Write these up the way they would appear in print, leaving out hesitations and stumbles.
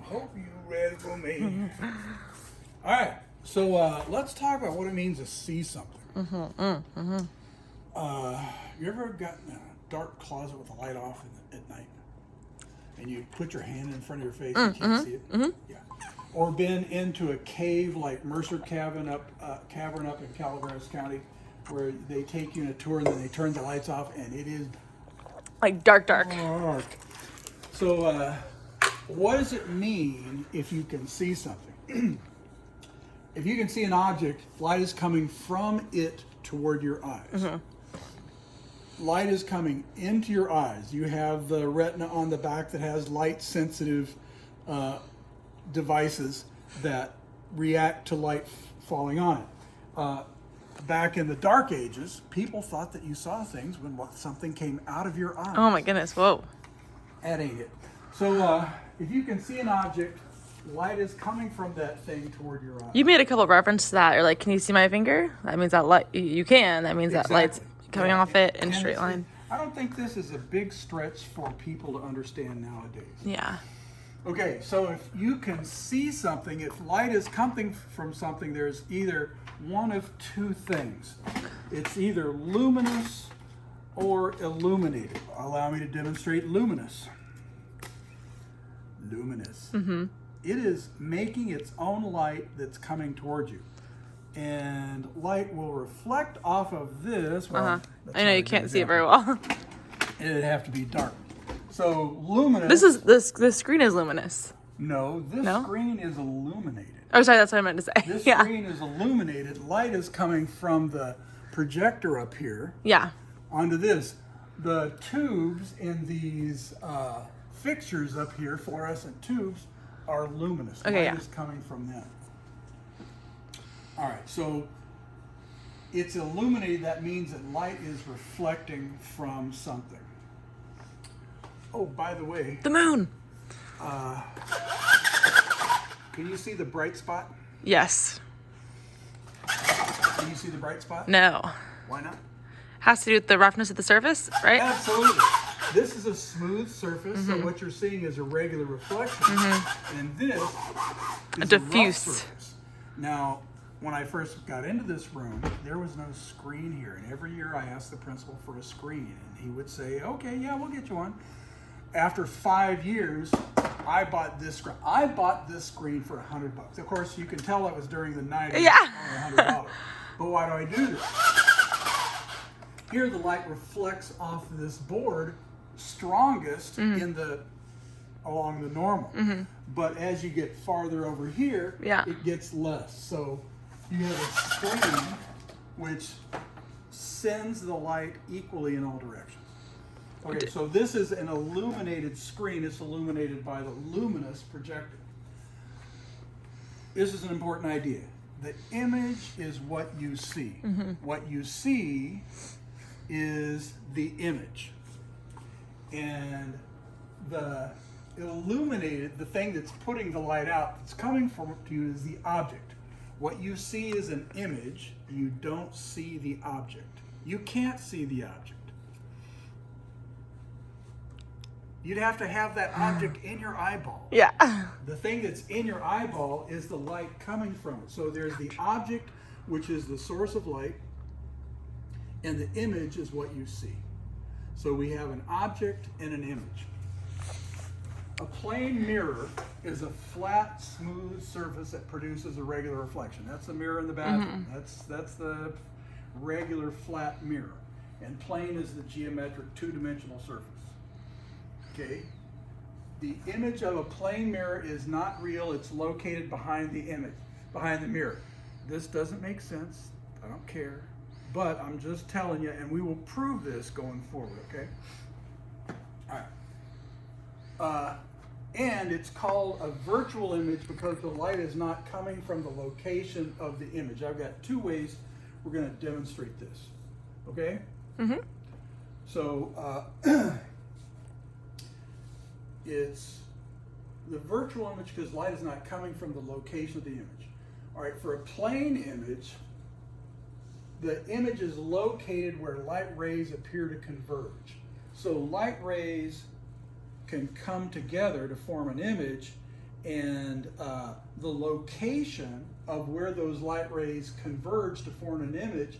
Hope you ready for me. All right, so let's talk about what it means to see something. You ever gotten in a dark closet with the light off at night, and you put your hand in front of your face and you can't see it? Yeah. Or been into a cave like Mercer Cavern up in Calaveras County, where they take you on a tour and then they turn the lights off and it is Like dark. dark. So, what does it mean if you can see something? If you can see an object, light is coming from it toward your eyes. Light is coming into your eyes. You have the retina on the back that has light sensitive devices that react to light falling on it. Back in the dark ages, people thought that you saw things when something came out of your eyes. Oh my goodness, whoa. That ain't it. So if you can see an object, light is coming from that thing toward your eyes. You made a couple of references to that. You're like, can you see my finger? That means that light, you can. That means that light's coming off it in a straight line. I don't think this is a big stretch for people to understand nowadays. Yeah. Okay, so if you can see something, if light is coming from something, there's either one of two things. It's either luminous or illuminated. Allow me to demonstrate luminous. Luminous. It is making its own light that's coming toward you. And light will reflect off of this. Well, that's I know not you a can't good see it very example. well. It'd have to be dark. So luminous. This screen is luminous. No, this No? screen is illuminated. Oh, sorry, that's what I meant to say. This Yeah. screen is illuminated. Light is coming from the projector up here Yeah. onto this. The tubes in these fixtures up here, fluorescent tubes, are luminous. Okay, Light yeah. is coming from them. All right, so it's illuminated. That means that light is reflecting from something. Oh, by the way, The moon. can you see the bright spot? Yes. Can you see the bright spot? No. Why not? Has to do with the roughness of the surface, right? Absolutely. This is a smooth surface, so what you're seeing is a regular reflection, and this is A diffuse. a rough surface. Now, when I first got into this room, there was no screen here, and every year I asked the principal for a screen, and he would say, "Okay, yeah, we'll get you one." After 5 years, I bought this screen. I bought this screen for $100. Of course, you can tell it was during the 90s. Yeah. Only $100. But why do I do this? Here, the light reflects off this board strongest along the normal. But as you get farther over here, Yeah. it gets less. So you have a screen which sends the light equally in all directions. Okay, so this is an illuminated screen. It's illuminated by the luminous projector. This is an important idea. The image is what you see. What you see is the image. And the illuminated, the thing that's putting the light out, that's coming from to you is the object. What you see is an image. You don't see the object. You can't see the object. You'd have to have that object in your eyeball. Yeah. The thing that's in your eyeball is the light coming from it. So there's the object, which is the source of light, and the image is what you see. So we have an object and an image. A plane mirror is a flat, smooth surface that produces a regular reflection. That's the mirror in the bathroom. That's the regular flat mirror. And plane is the geometric two-dimensional surface. Okay? The image of a plane mirror is not real. It's located behind the image, behind the mirror. This doesn't make sense. I don't care. But I'm just telling you, and we will prove this going forward, okay? All right. And it's called a virtual image because the light is not coming from the location of the image. I've got two ways we're going to demonstrate this, okay? So, it's the virtual image because light is not coming from the location of the image. All right, for a plane image, the image is located where light rays appear to converge. So light rays can come together to form an image, and the location of where those light rays converge to form an image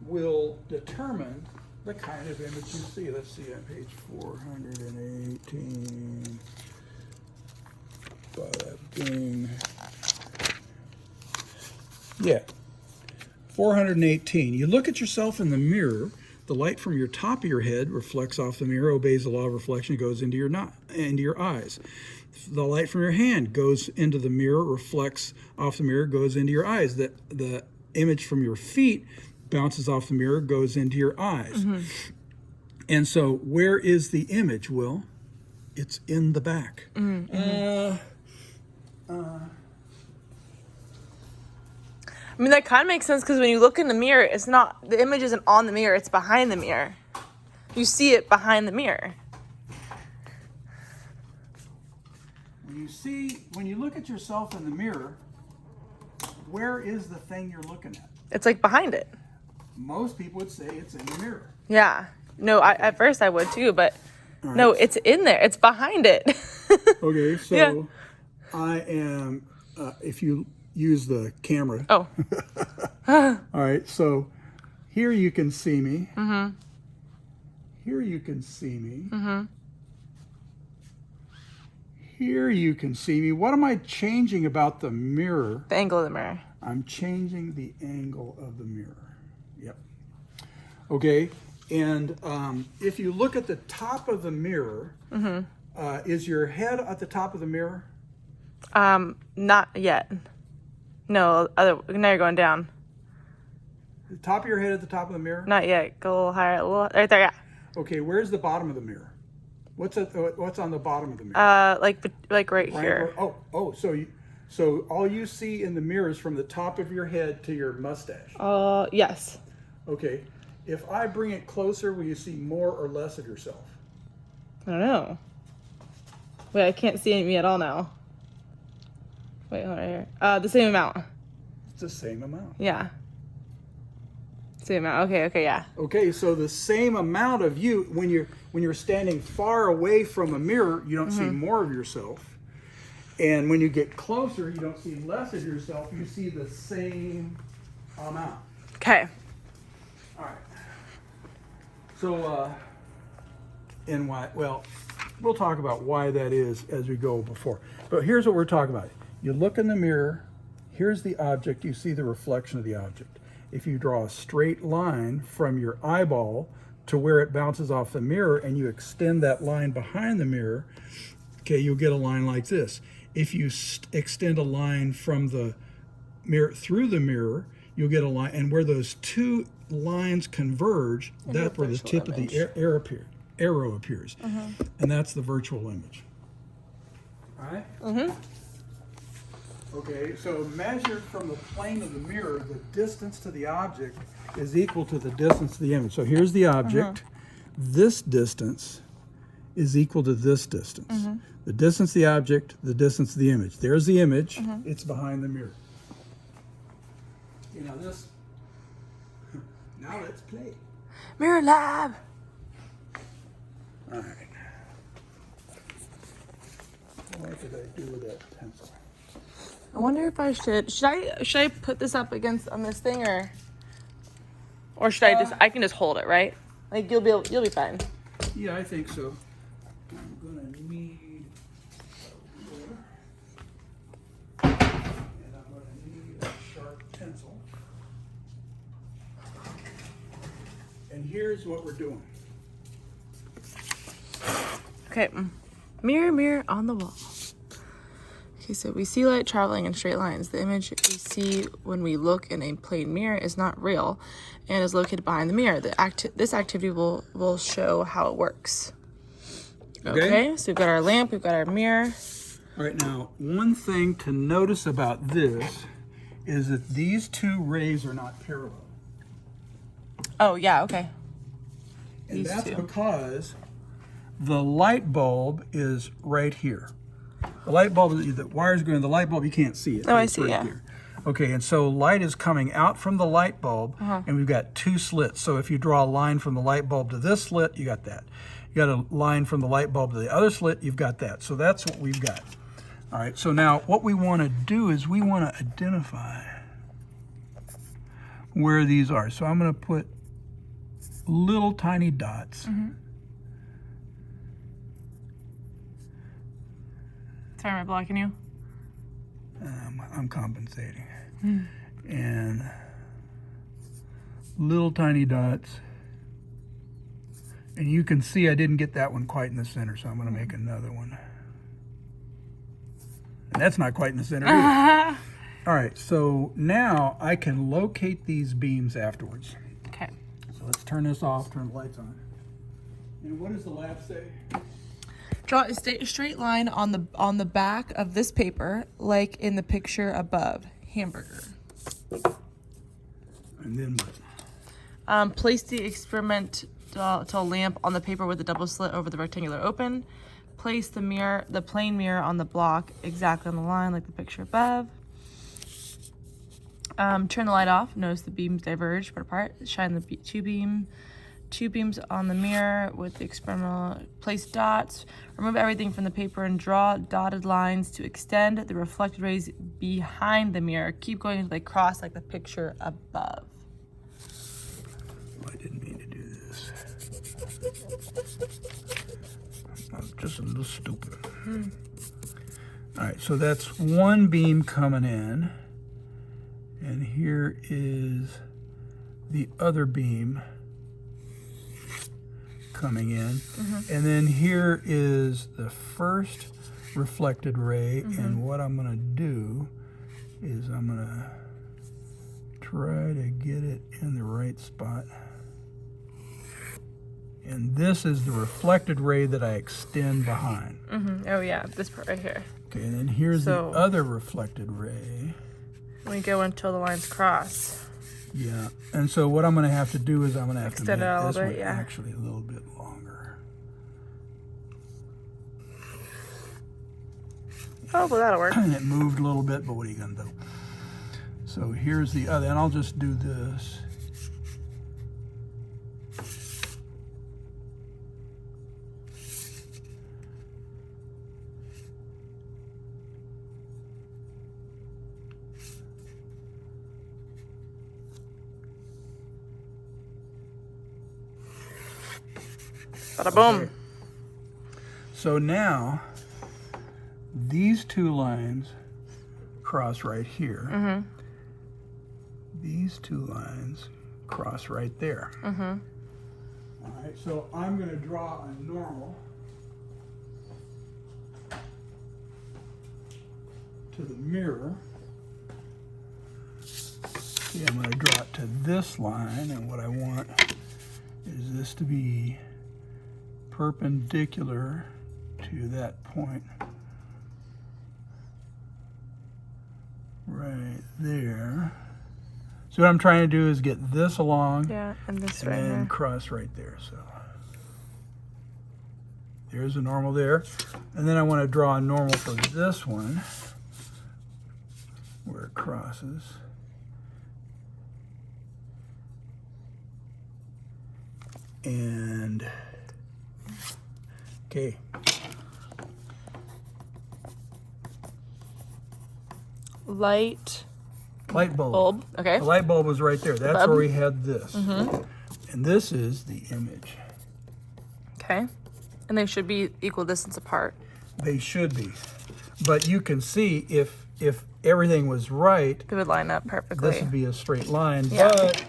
will determine the kind of image you see. Let's see on page 418. Bing. Yeah, 418. You look at yourself in the mirror. The light from your top of your head reflects off the mirror, obeys the law of reflection, goes into your eyes. The light from your hand goes into the mirror, reflects off the mirror, goes into your eyes. The image from your feet bounces off the mirror, goes into your eyes. Mm-hmm. And so where is the image, Will? It's in the back. Mm-hmm. I mean, that kind of makes sense because when you look in the mirror, it's not, the image isn't on the mirror, it's behind the mirror. You see it behind the mirror. When you look at yourself in the mirror, where is the thing you're looking at? It's like behind it. Most people would say it's in the mirror. Yeah. No, at first I would too, but right. No, it's in there. It's behind it. Okay, so yeah. I am, if you use the camera. Oh. All right, so here you can see me. Mm-hmm. Here you can see me. Mm-hmm. Here you can see me. What am I changing about the mirror? The angle of the mirror. I'm changing the angle of the mirror. Yep. Okay, and if you look at the top of the mirror, mm-hmm. Is your head at the top of the mirror? Not yet. No, now you're going down. The top of your head at the top of the mirror? Not yet. Go a little higher. Right there, yeah. Okay, where's the bottom of the mirror? What's on the bottom of the mirror? Like right here. So all you see in the mirror is from the top of your head to your mustache. Yes. Okay. If I bring it closer, will you see more or less of yourself? I don't know. Wait, I can't see me at all now. Wait, hold on right here. The same amount. It's the same amount. Yeah. Same amount. Okay, yeah. Okay, so the same amount of you when you're standing far away from a mirror, you don't see more of yourself. And when you get closer, you don't see less of yourself. You see the same amount. Okay. All right. So, we'll talk about why that is as we go before. But here's what we're talking about. You look in the mirror, here's the object, you see the reflection of the object. If you draw a straight line from your eyeball to where it bounces off the mirror and you extend that line behind the mirror, okay, you'll get a line like this. If you extend a line from the mirror through the mirror, you'll get a line, and where those two lines converge, that's where the tip of the arrow appears. And that's the virtual image. All right? Mm-hmm. Okay, so measured from the plane of the mirror, the distance to the object is equal to the distance to the image. So here's the object. This distance is equal to this distance. The distance to the object, the distance to the image. There's the image. It's behind the mirror. Okay, now let's play. Mirror Lab. All right. What did I do with that pencil? I wonder if I should I put this up against on this thing or should I can just hold it, right? Like you'll be fine. Yeah, I think so. I'm gonna need a ruler, and I'm gonna need a sharp pencil. And here's what we're doing. Okay, mirror, mirror on the wall. Okay, so we see light traveling in straight lines. The image we see when we look in a plane mirror is not real and is located behind the mirror. This activity will show how it works. Okay, so we've got our lamp, we've got our mirror. All right, now, one thing to notice about this is that these two rays are not parallel. Oh, yeah, okay. And that's because the light bulb is right here. The light bulb, the wire's going, the light bulb, you can't see it. Oh, I see, right here. Okay, and so light is coming out from the light bulb, and we've got two slits. So if you draw a line from the light bulb to this slit, you got that. You got a line from the light bulb to the other slit, you've got that. So that's what we've got. All right, so now what we want to do is we want to identify where these are. So I'm going to put little tiny dots. Sorry, am I blocking you? I'm compensating. And little tiny dots. And you can see I didn't get that one quite in the center, so I'm going to make another one. And that's not quite in the center either. All right, so now I can locate these beams afterwards. Okay. So let's turn this off, turn the lights on. And what does the lab say? Draw a straight line on the back of this paper, like in the picture above. Hamburger. And then what? Place the experimental lamp on the paper with a double slit over the rectangular open. Place the plane mirror on the block exactly on the line, like the picture above. Turn the light off. Notice the beams diverge but apart. Shine the two beams on the mirror with the experimental. Place dots. Remove everything from the paper and draw dotted lines to extend the reflected rays behind the mirror. Keep going until they cross like the picture above. I didn't mean to do this. I'm just a little stupid. All right, so that's one beam coming in. And here is the other beam coming in. And then here is the first reflected ray. And what I'm going to do is I'm going to try to get it in the right spot. And this is the reflected ray that I extend behind. Oh yeah, this part right here. Okay, and then here's the other reflected ray. We go until the lines cross. Yeah, and so what I'm going to have to do is I'm going to have Extend to it make a little this bit, one yeah. actually a little bit longer. Oh, well that'll work. And it moved a little bit, but what are you going to do? So here's the other, and I'll just do this. Bada boom. Okay. So now these two lines cross right here. These two lines cross right there. All right, so I'm going to draw a normal to the mirror. See, I'm going to draw it to this line, and what I want is this to be perpendicular to that point right there. So what I'm trying to do is get this along, Yeah, and this and right then here. cross right there. So there's a normal there, and then I want to draw a normal for this one where it crosses. And okay. Light Light bulb. bulb. Okay. The light bulb was right there. That's Bulb. where we had this. And this is the image. Okay. And they should be equal distance apart. They should be. But you can see if everything was right, They would line up perfectly. this would be a straight line, Yeah. but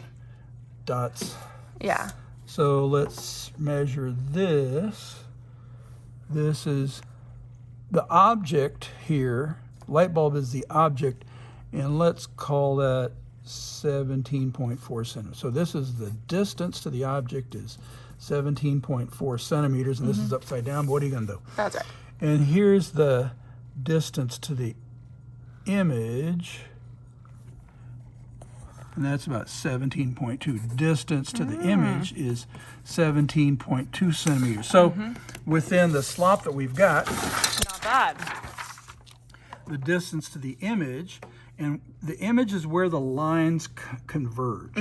dots. Yeah. So let's measure this. This is the object here. Light bulb is the object, and let's call that 17.4 centimeters. So this is the distance to the object is 17.4 centimeters, and this is upside down, but what are you going to do? That's right. And here's the distance to the image, and that's about 17.2. Distance to the image is 17.2 centimeters. So within the slop that we've got, Not bad. the distance to the image, and the image is where the lines converge.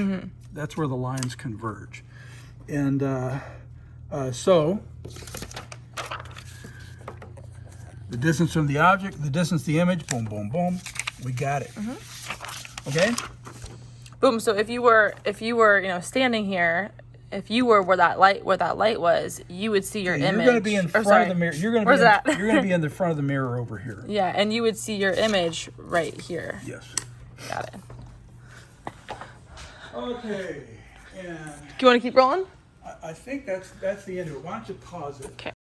That's where the lines converge. And so the distance from the object, the distance to the image, boom, boom, boom. We got it. Okay? Boom. So if you were, standing here, if you were where that light was, you would see your image. You're going to be in front of the mirror. You're going to Where's that? You're going to be in the front of the mirror over here. Yeah, and you would see your image right here. Yes. Got it. Okay. And Do you want to keep rolling? I think that's the end of it. Why don't you pause it? Okay.